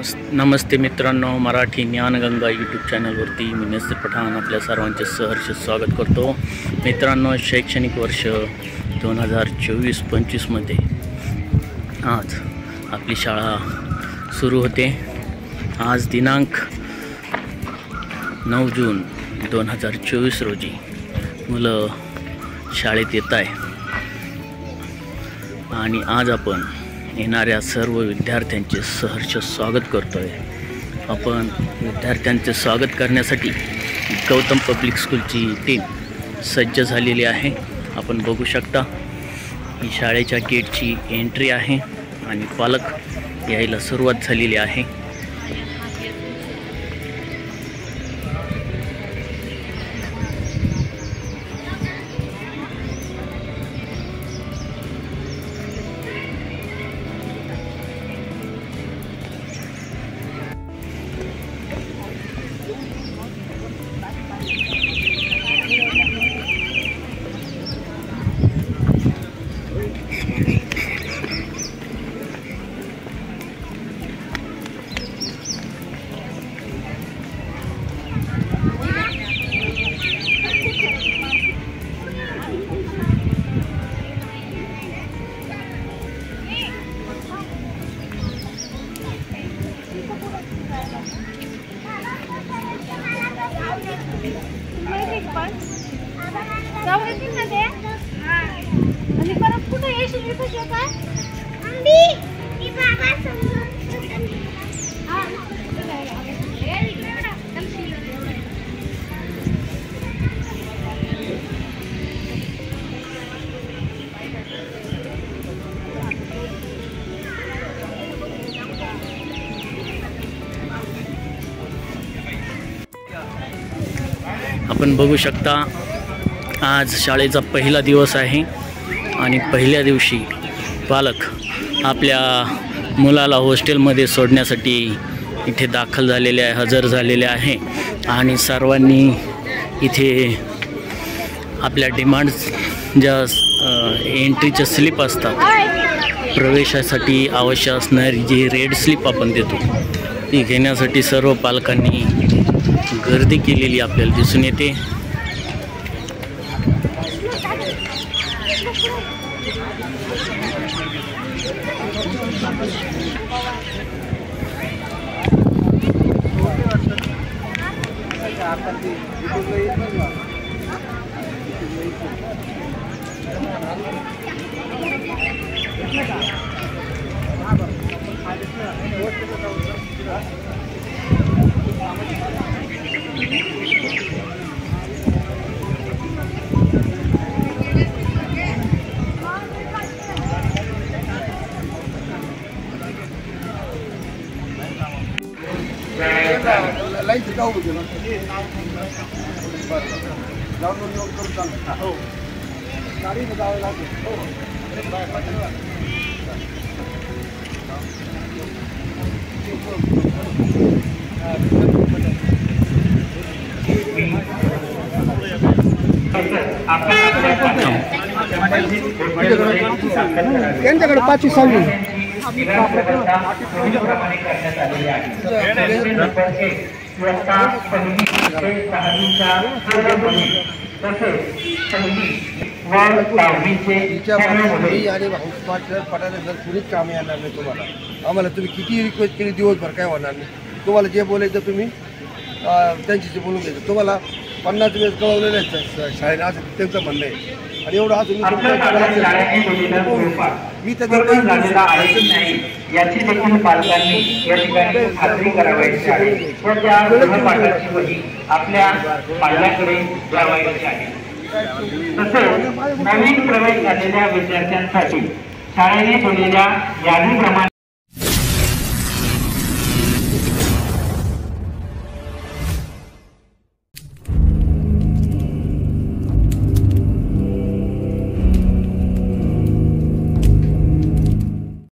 नमस्ते मित्रांनो, मराठी ज्ञानगंगा यूट्यूब चॅनलवरती मी नसीर पठाण आपल्या सर्वांचे सहर्ष स्वागत करतो। मित्रांनो, शैक्षणिक वर्ष 2024-25 मध्ये आज आपली शाळा सुरू होते। आज दिनांक 9 जून 2024 रोजी मुलं शाळेत येत आहे आणि आज आपण येणाऱ्या सर्व विद्यार्थ्यांचे सहर्ष स्वागत करतोय। आपण विद्यार्थ्यांचे स्वागत करण्यासाठी गौतम पब्लिक स्कूलची टीम सज्ज झालेली आहे। आपण बघू शकता ही शाळेच्या गेटची एंट्री आहे आणि पालक यायला सुरुवात झालेली आहे। आपण बघू शकता आज शाळेचा पहिला दिवस आहे आणि पहिल्या दिवशी पालक आपल्या मुलाला हॉस्टेलमध्ये सोडण्यासाठी इथे दाखल झालेले आहे, हजर झालेले आहे आणि सर्वांनी इथे आपल्या डिमांड्स ज्या एंट्रीच्या स्लिप असतात, प्रवेशासाठी आवश्यक असणारी जी रेड स्लिप आपण देतो ती घेण्यासाठी सर्व पालकांनी गर्दी केलेली आपल्याला दिसून येते। त्यांच्याकडे 5-6 कुणीच काम येणार नाही तुम्हाला। आम्हाला तुम्ही किती रिक्वेस्ट केली दिवसभर काय होणार नाही। तुम्हाला जे बोलायचं तुम्ही त्यांच्याशी बोलून घ्यायचं। तुम्हाला 50 वेळेस कळवलेलं आहे शाळेला, असं त्यांचं म्हणणं आहे आणि एवढं असं मी याची देखील पालकांनी या ठिकाणी खात्री करावायची आहे व त्या गृहपाठाची आपल्या पाल्याकडे द्यावायची आहे। तसेच नवीन प्रवेश झालेल्या विद्यार्थ्यांसाठी शाळेने दिलेल्या यादीप्रमाणे